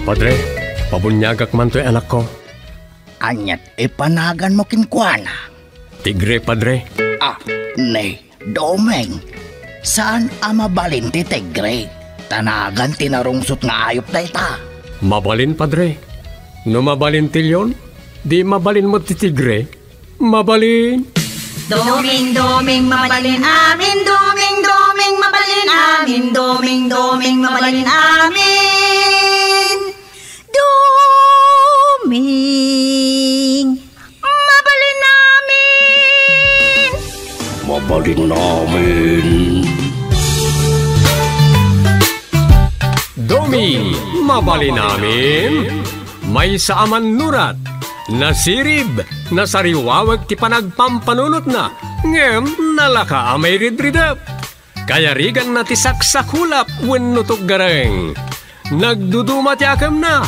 Padre, pabunyagak man to'y anak ko. Anyat ipanagan mo kinkwana. Tigre, Padre. Nay, Domeng. Saan mabalin ti tigre? Tanagan tinarungsot nga ayop na ita. Mabalin, Padre. No mabalin tilyon, di mabalin mo ti tigre. Mabalin. Doming, doming, mabalin amin. Doming, doming, mabalin amin. Doming, doming, mabalin amin. Doming, mabalin namin. Mabalin namin. Doming, mabalin namin. May saaman nurat. Nasirib, nasariwawag ti panagpampanunot na. Ngem, nalaka amay ridridap. Kaya rigan na ti saksakulap wenno gareng. Nagduduma ti akam na.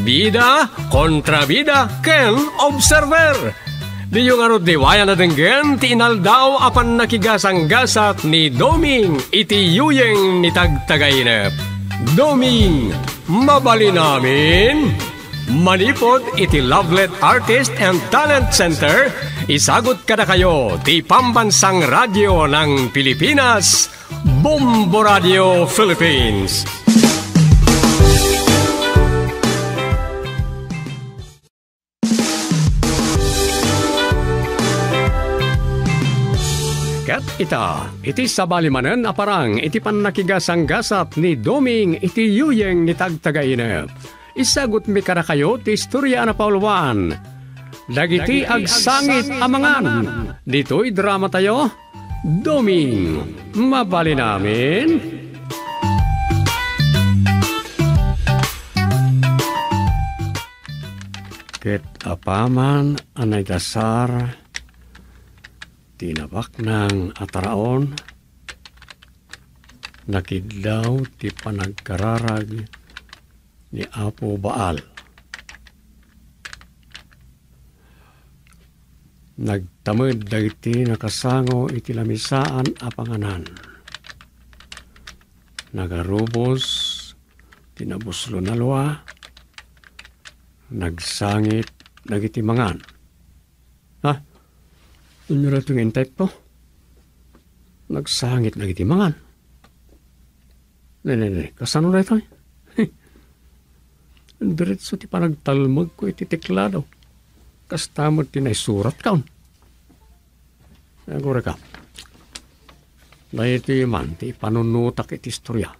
Bida, kontrabida, ken observer. Di yung arod diwaya na denggen ti inaldaw apan nakigasang-gasat ni Doming iti yuyeng ni tagtagainep. Doming, mabalin namin. Manipod iti Lovelet Artist and Talent Center, isagot kada kayo ti Pambansang Radyo ng Pilipinas, Bombo Radio Philippines. Kat iti sabalimanen aparang iti pannakigasang-gasat ni Doming iti yuyeng ni tagtagainep. Isagot mi kada kayo ti istorya na pauluan. Dagiti agsangit amangan. Dito'y drama tayo. Doming, mabali namin. Ket apaman anay dasar. Tinabak ng ataraon. Nakidlaw ti panagkararag ni Apo Baal. Nagtamid dagiti nakasango iti lamisaan a panganan. Nagarubos tinabuslo na lua. Nagsangit dagiti mangan. Ha? Inyo na itong intay po? Nagsangit dagiti mangan. Nene, kasano na ito? Diretso ti panagtalmag ko iti teklado. Kastamod ti naisurat kaon. Agora ka. Dahil iti man, ti panunutak iti istorya.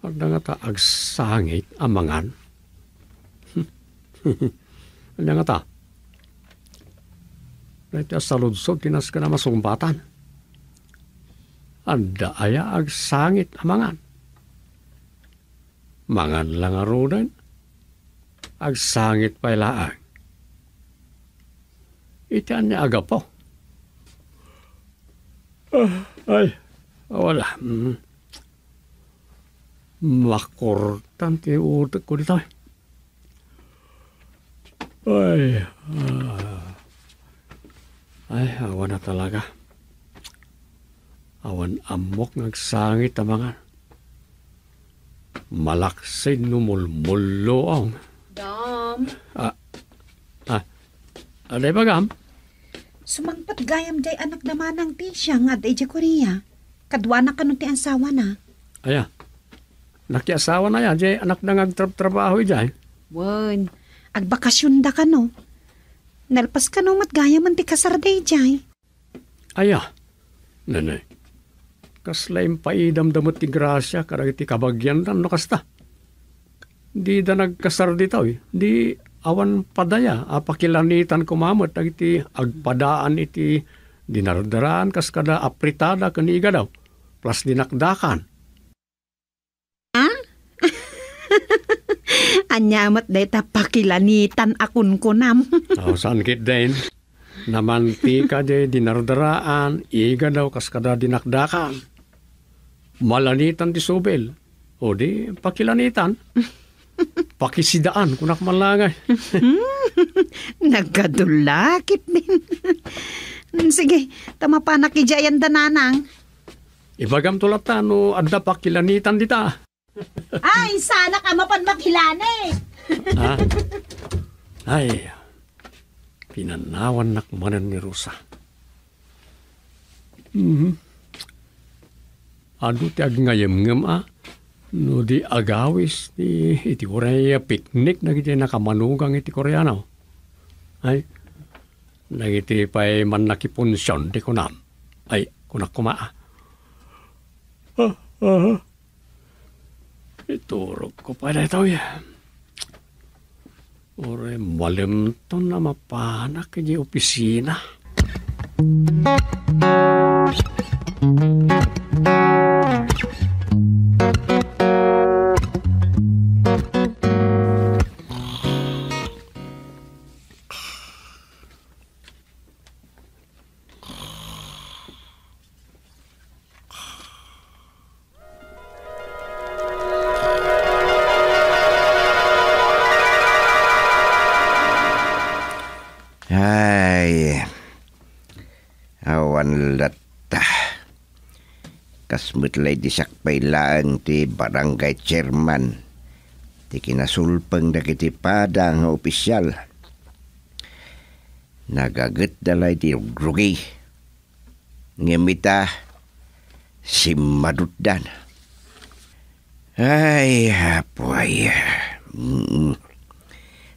Agda nga ta agsangit amangan. Agda nga ta. Dahil ti asaludsod tinas ka na masumpatan. Agda aya agsangit amangan. Mangan lang arudan, agsangit pa ilaang. Itaan niya aga po. Wala. Makortan ti utak ko dito. Awan na talaga. Awan amok nagsangit ang mga malaksin numulmulo ang. Dom. Aday ba gam? Sumangpat gayam day anak naman ng tisya nga day di Korea. Kadwa na kanun ti ansawa na. Aya. Nakiasawa na ya, jay anak na ngagtrabaho jay. Wan. Agbakasyon da ka no. Nalpas ka no matgayam man ti kasarday jay. Aya. Nanay. Kaslaim paidam-damot ti grasya karag ti kabagyan dan no kasta. Di da nagkasar dito Di awan padaya. Apakilanitan kumamot iti agpadaan iti dinardaraan kas kada apritada kaniga daw. Plus dinakdakan. Anyamat day ta pakilanitan akun kunam. Saan kit din? Namantika de dinardaraan. Iga daw kas kada dinakdakan. Malanitan ti subel. O di, pakilanitan. Pakisidaan, kunak malangay. Nagkadulakit din. Sige, tama pa nakijayan dananang. Ibagam tulatan no adda pa kilanitan dita. Ay, sana ka mapanmakilana eh. Ha? Ay, pinanawan nakmanan ni Rosa. Ano ti agngayem-ngem no di agawis ti iti Korea picnic nagiti nakamanugang iti Koreano. Ay, nagiti pa'y man nakiponsyon di kunam. Ay, kunak kumaa. Iturog ko pa na ito Ore, malim to na mapanak kaya opisina. Ay, awan lata. Kasmut lay disakpay laang ti barangay chairman. Ti kinasulpang dagiti pada nga opisyal. Nagagat dalay ti rugi. Ngemita si Madutdan. Ay, apoy.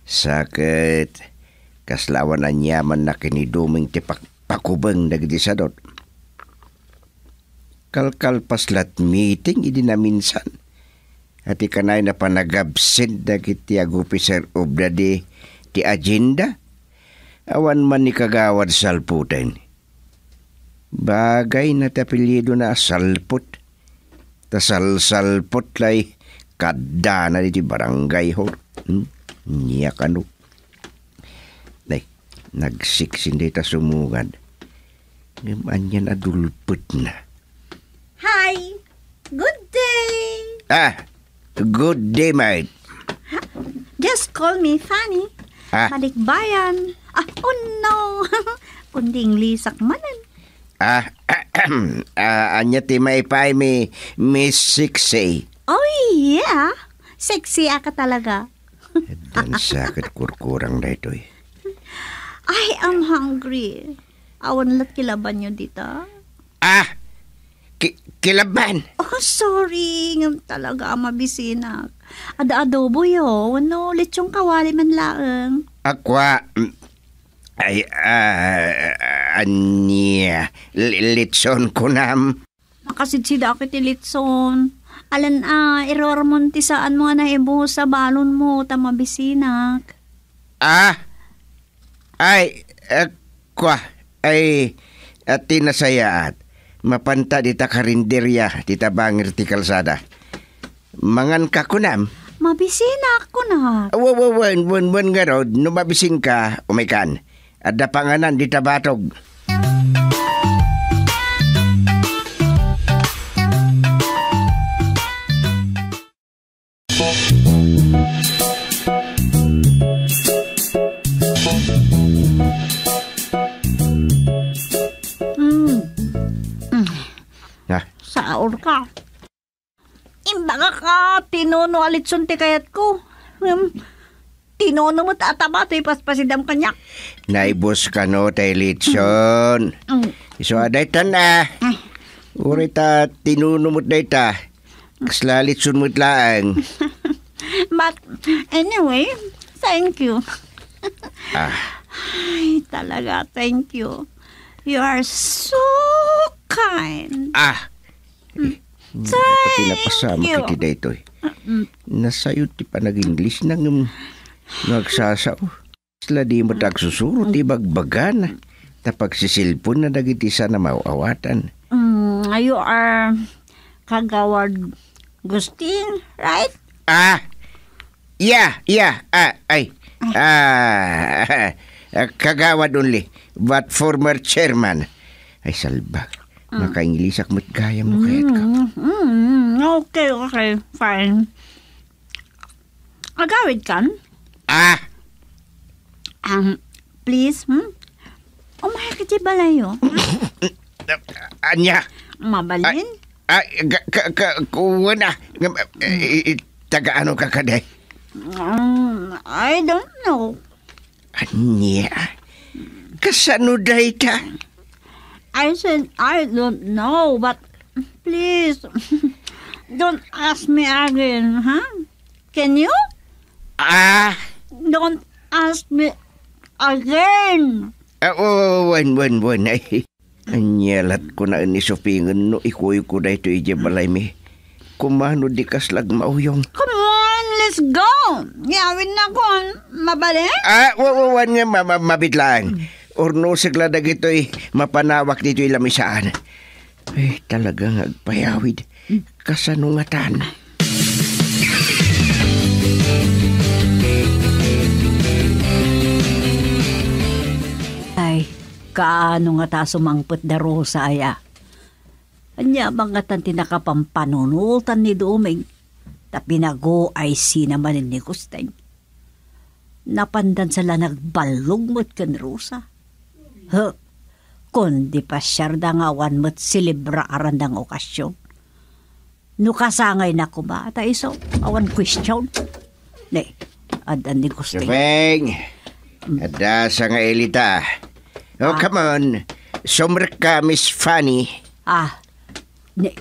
Sakit. Kaslawan ang yaman na kiniduming tipakubang nagdisadot. Kalkal paslat meeting idi na minsan. At ikanay na panagabsent dagiti ag-officer of the day ti agenda. Awan man ni kagawad salputin. Bagay na tapilido na salput. Tasal-salput lay kada na di barangay ho. Niya kanu. Nagsiksin dita sumugad. Ngayon adulput na. Hi! Good day! Good day, mate. Just call me Fanny. Malikbayan. Oh no! Kunding lisak manan. Anya ti maipay mi Miss Sexy. Oh yeah! Sexy ka talaga. Dan sakit kurkurang na ito eh. I am hungry. Awan lat kilaban nyo dito. Kilaban? Oh, sorry. Ngam talaga mabisinak. Ada adobo yo. No, lechong kawali man laeng. Akwa. Ay, anya. Litson ko nam. Makasidsida ako ti litson. Alan irormon ti saan mo na ibo sa balon mo. Tamabisinak. Ay, at tinasayaat. Mapanta di ta karinderya, di ta bangir ti kalsada. Mangan ka kunam. Mabisina ako na. Wan nga rod, no mabisin ka, umikan. At da panganan di ta batog. Saor ka. Imbaga ka, tinono alitson ti kayat ko. Tinono mo tataba, ito'y paspasidam kanyak. Naibos ka no, tay litson. Iso aday ta na. Uri ta, tinuno mo't day ta. Kasla litson mo't laang. But, anyway, thank you. Ay, talaga, thank you. You are so kind. Pati napasama kiti da ito eh. Nasayo ti pa nag-English nang nagsasaw. Sila di mo tagsusuro ti bagbagan. Tapag si silpon na nagiti sa na mauawatan. You are Kagawad Gustin, right? Yeah. Kagawad only. But former chairman. Ay salbag. Maka-Ingilisak mo't gaya mo kayat ka. Okay, fine. Agawid kan? Please, umaya ka di balayo. Anya? Mabalin? Kuha na. Taga-ano ka kaday? I don't know. Anya? Kasano day ta? I said I don't know, but please, don't ask me again, huh? Can you? Don't ask me again. Wan. Anyalat ko na ni Sopingan no ikuy ko na ito balay mi. Kumano di kaslag mauyong. Come on, let's go. Yawin na ko. Mabalik? Wan nga mabitlaan. Orno sigla dagito'y mapanawak dito'y lamisaan. Ay, talagang agpayawid. Kasanungatan. Ay, kaano nga ta sumangpot da Rosa aya. Anya mga tan tinakapampanunultan ni Duming. Ta pinago ay sinaman ni Gusteng. Napandan sila nagbalog mo't kan Rosa. Kundi pa siyar da nga awan mo't silibra arandang okasyon. Nukasangay na ko ba? Ta iso, awan question. Ne, adan ni Gusteng. Sopeng, ada sa nga elita. Come on. Sumrek ka, Miss Fanny.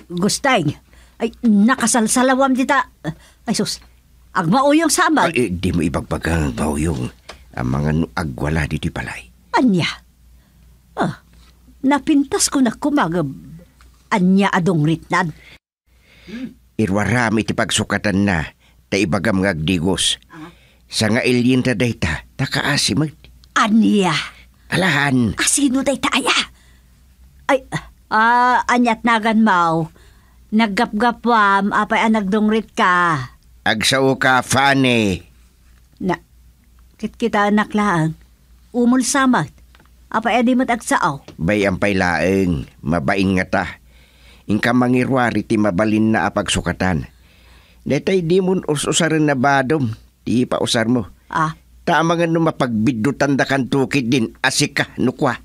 Gusteng. Ay, nakasalsalawam dita. Ay, sus. Agmauyong samag. Di mo ibagbagang bauyong. Ang mga agwala dito palay. Anya? Napintas ko na kumagab. Anya adong ritnad. Irwarami ti pagsukatan na. Ta ibagam ngagdigos. Sa nga ilyin ta dayta. Takaasimag. Anya? Alahan. Sino dayta aya? Ay, anyat nagan mau. Naggapgapwam, apay nagdungrit ka. Agsaw ka, Fanny. Kita anak laang. Umul samat. Apay adi mo't agsaaw. Bay ang pailaeng, mabain nga ta. Ingka mangirwari ti mabalin na apagsukatan. Detay di mo usarin na badom. Di pa usar mo. Tama nga no mapagbiddutan da kan tukid din. Asik ka, nukwa.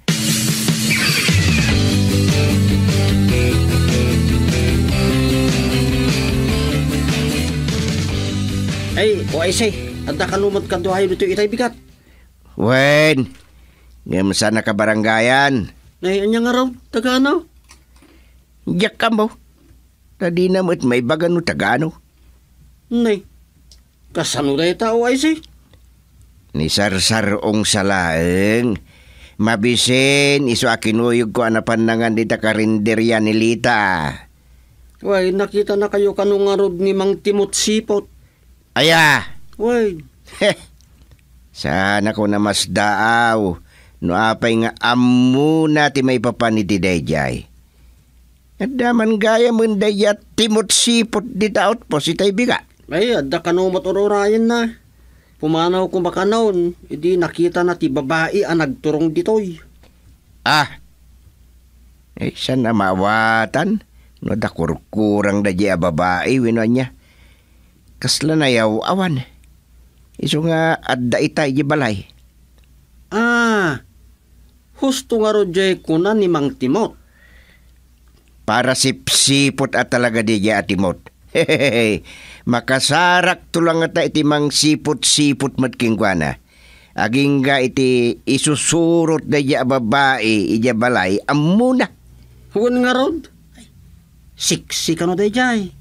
Ay, o ay say, anda kanumot ka duhayo dito itay bigat. Wen, ngam sana ka baranggayan. Ay, anya nga raw, taga ano? Diyak ka mo. Tadi na mo't may bagano tagano. Nay, kasano na ita o ay say? Ni sarsarong salaeng. Mabisin, iso akinuyog ko anapan nangan dita karinderya ni Lita. Way, nakita na kayo kanong nga rod ni Mang Timot Sipot. Aya! Way. Sana ko na mas daaw. No apay nga amu na ti may papaniti dayjay. At daman gaya mo dayat Timot Sipot ditaot po si tay biga. Ay, adda kanumot ororayan na. Pumanaw ko baka noon, hindi nakita na ti babae ang nagturong ditoy. Saan na mawatan? No da kurkurang da a babae, wino niya. Kasla na yaw awan. Iso nga adda itay di balay. Husto nga rodjay ko na ni Mang Timot. Para sipsipot at talaga di at Timot. Hehehe. Makasarak tulang ata iti mang sipot-sipot matkingkwana. Aging ga iti isusurot da a babae ija balay amuna. Huwag nga rod. Siksi ka no dayjay.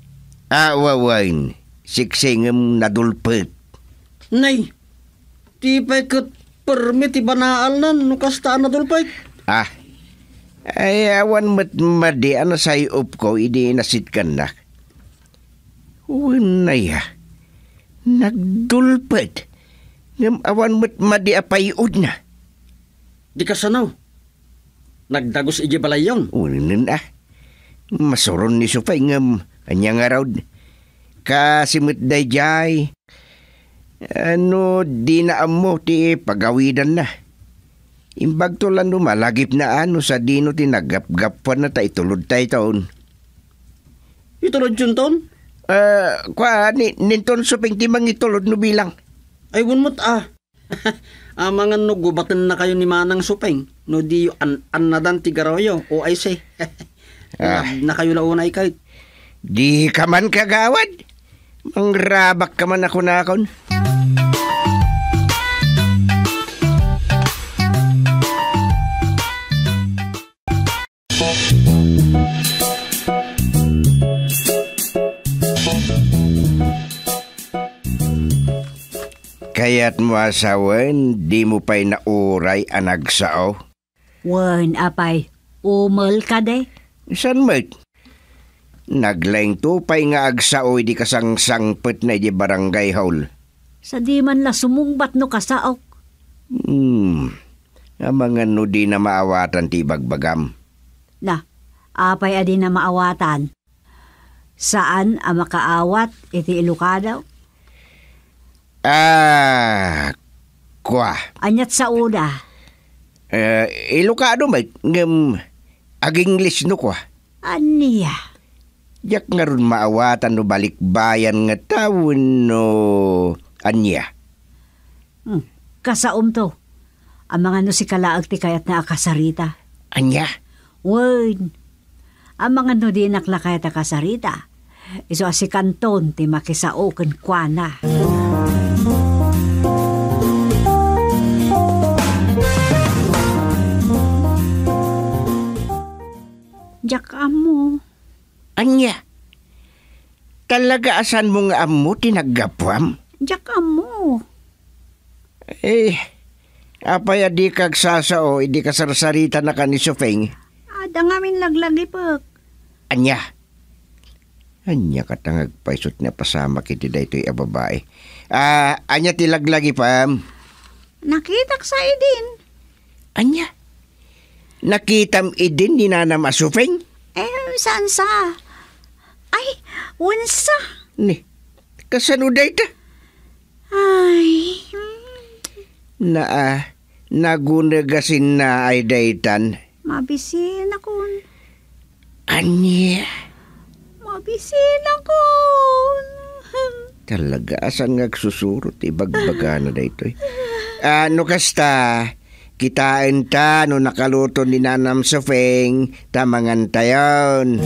Wawain. Siksingem nadulpet. Nay, di pa'y kat permit ibanaal na nukastaan nadulpay. Ay awan madi ano sayop ko idi nasitkan na. Unaya. Nagdulpet. Ngam awan madi apayod na. Di ka sanaw. Nagdagos iji balay yun. Unin Masuron ni Supay ngam. Anya nga raw. Kasimut dayjay. Di na amo ti pagawidan na. Imbag to lang malagip na sa dino ti nagap-gapan na ta itulod tayo taon. Itulod yun taon? Ninton Suping ti mangitulod no bilang. Ay wunmot mga gubatan na kayo ni Manang Suping. No di an nadan ti garayo o ay say. Na kayo launay kahit. Di ka man kagawad. Mangrabak ka man ako nakon. Kaya't mo asawan, di mo pa'y nauray anagsao. Wan, apay, umal ka de. San mo't? Naglaing tupay nga agsaoy di kasangsangpet na di barangay hall. Sa di man la sumungbat no kasaok. Amangan no di na maawatan ti bagbagam. Na, apay adi na maawatan. Saan ang makaawat iti Ilocado? Kwa. Anyat sa una. Ilocado ba? Ag-English no kwa. Aniya? Yak nga ron maawatan no balikbayan nga tawon no anya. Kasaom to. Ang mga no si kalaag ti kayat na akasarita. Anya? Wan. Ang mga no di naklakayat akasarita. Iso si kanton ti makisao ken kuana. Jak amo. Anya? Talaga asan mo nga amo tinaggapwam? Jak amo. Apay adi kag sasao, idi kasarsarita na ka ni Sufeng. Ada ngamin laglagi pag. Anya? Anya katangag paisot na pasama kiti daytoy a babae. Anya tilaglagi pam? Nakitak sa idin. Anya? Nakitam idin ni Nanam Asufeng? Saan sa? Ay, unsa? Ni, kasanuday ta? Ay, Nagunagasin na ay daytan. mabisin akon. Anya? Mabisin akon. Talaga asan ngagsusurot ibagbaga na daytoy. No kasta, kitain ta no nakaluto ni Nanam Sufeng, tamangan tayon.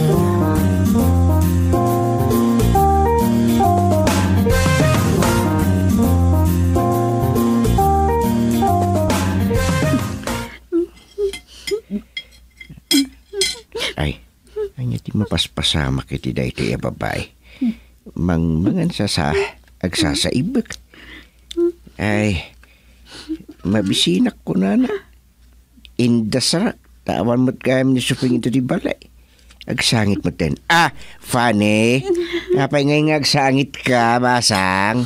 Ay, anya ti mapaspasama kiti daytoy a babae. Mangan sa agsasaibak. Ay, mabisinak ko na. Indasara, tawan mo't kayam ni Sufeng ito di balay. Agsangit mo ten. Fanny, napay ngay agsangit ka, basang.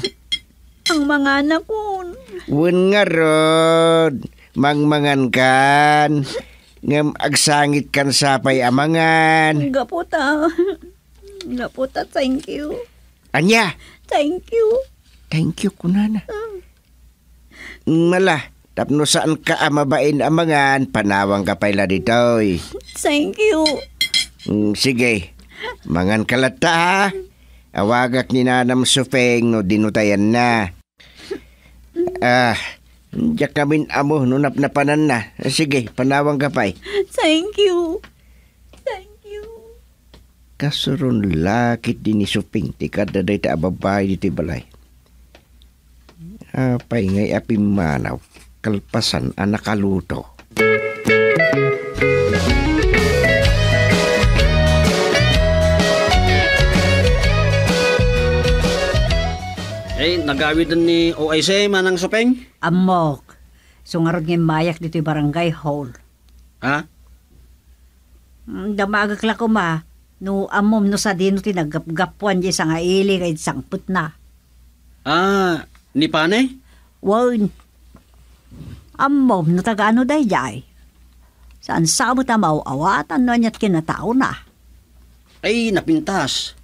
Ang mga anak ko. Wen nga rod, mangmangan kan. Ngam agsangit kan sapay amangan. Gaputa. Gaputa, thank you. Anya? Thank you. Thank you, kunana. Mala, tapno saan ka amabain amangan, panawang ka pala ditoy. Thank you. Sige, mangan kalata ha. Awagak ni Nanam Sufeng no dinutayan na. Diyak kamin amo no napnapanan na. Sige, panawang ka pa'y. Thank you. Thank you. Kasuron lakit din ni Sufeng, tikad na dahi ta ababay dito balay. Apay ngay apimanaw, kalpasan ang nakaluto. Nagawid din ni OIC manang Sufeng? Amok. Sungarod ng mayak dito yung barangay hall. Ha? Damagak la ko ma. No amom no sa dino tinagapgapuan di sa nga ili kay sangput na. Ni Pane? Wan. Amom no tagaano day jay. Saan sa mo tamaw awatan no nyat kinatao na. Ay, napintas.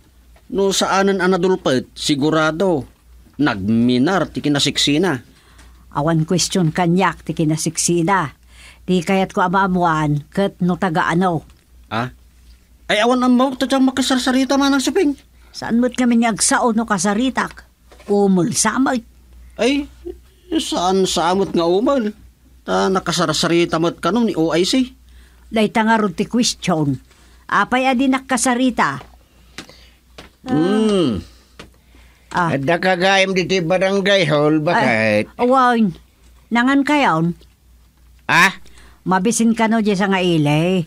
No saanan anadulpet, sigurado. Nagminar ti kinasiksina. Awan question kanyak ti kinasiksina. Di kayat ko amamuan ket no tagaano. Ay awan ang mawag tadyang makasarsarita manang Sufeng. Saan mo't kami agsao no kasaritak? Umul samay. Ay, saan samot nga umal? Ta nakasarsarita mo't kanon ni OIC. Day tangarod ti question. Apay adi nakasarita. Ada kagayam dito yung barangay hall, bakit? Awan, nangan kayon. Mabisin ka no dyan sa nga ilay.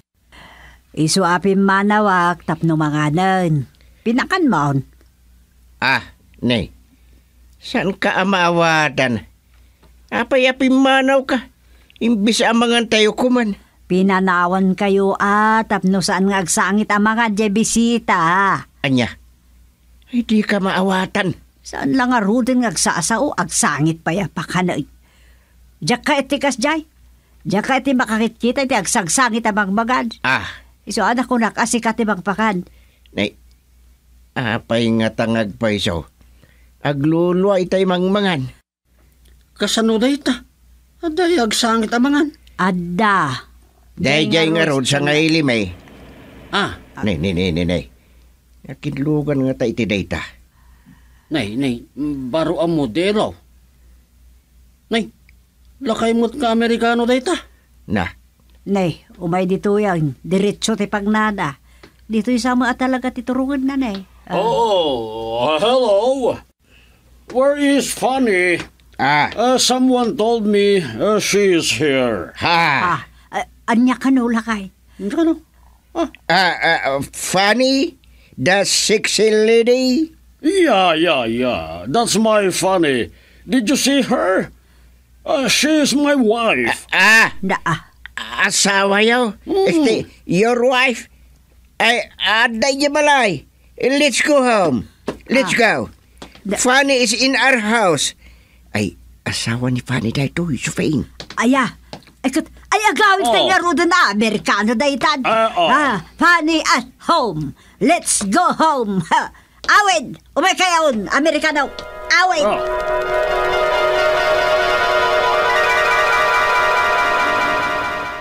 Isu api manawak tapno manganan. Pinakan mo. Nay. Saan ka amawatan? Apay-api manaw ka. Imbis amangan tayo kuman. Pinanawan kayo tapno saan nga agsangit ang mga bisita. Anya? Ay di ka maawatan. Saan lang nga rudin nga agsasao agsangit pa ya pakanay. Diyak ka itikas jay. Diyak ka iti makakit-kita iti agsagsangit ang magmagad. Iso anak ko nakasikat iti magpakan. Nay, apay nga tangag pa iso. Agluluwa itay mangmangan. Kasano day ta? Aday agsangit amangan. Adda. Dayjay nga rod sa nga ilimay. Nay. Nakinlugan nga ta iti dayta. Nay, baro ang modelo. Nay, lakay mo't ka Amerikano day ta. Nay, umay dito yan. Diretso ti pagnada. Dito isama at talaga titurungan na, nay. Hello. Where is Fanny? Someone told me she is here. Anya ka no, lakay. Ano? Fanny? The sexy lady? Yeah. That's my Fanny. Did you see her? She is my wife. Asawa yaw? Your wife? Aday niya balay. Let's go home. Let's go. Fanny is in our house. Ay, asawa ni Fanny dahil ito, Yusufain. Ay, agawin tayo nga ro na Amerikano dahil tan. Fanny at home. Let's go home. Awid, umay kayaon, Amerikano. Awid.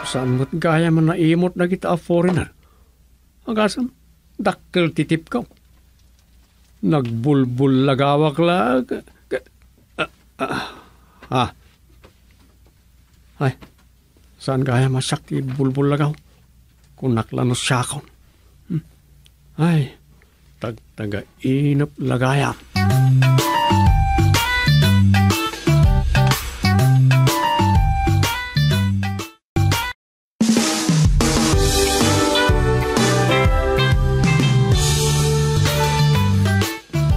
Saan mo't gaya man na imot na kita a foreigner? Agasam, dakkel titip ko. Nagbulbul lagawak lag. Ay, saan gaya masakti bulbul lagaw? Kung naklanos siya ako. Ay, tagtaga inap lagaya.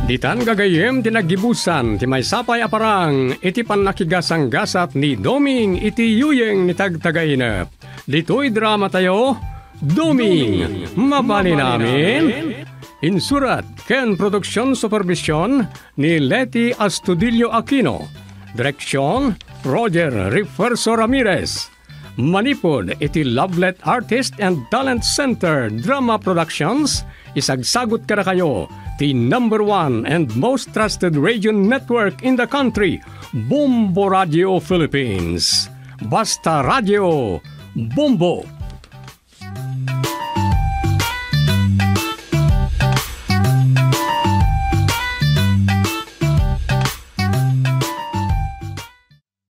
Ditan gagayem tinagibusan ti may sapay aparang iti panakigasang gasat ni Doming iti yuyeng ni tagtagainap. Dito'y drama tayo, Doming, mabali namin. Insurat ken produksyon supervision ni Leti Astudillo Aquino. Direksyon Roger Refuerzo Ramirez. Manipod iti Lovelet Artist and Talent Center Drama Productions. Isagsagot ka na kayo the number 1 and most trusted radio network in the country, Bombo Radio Philippines. Basta Radio, Bombo!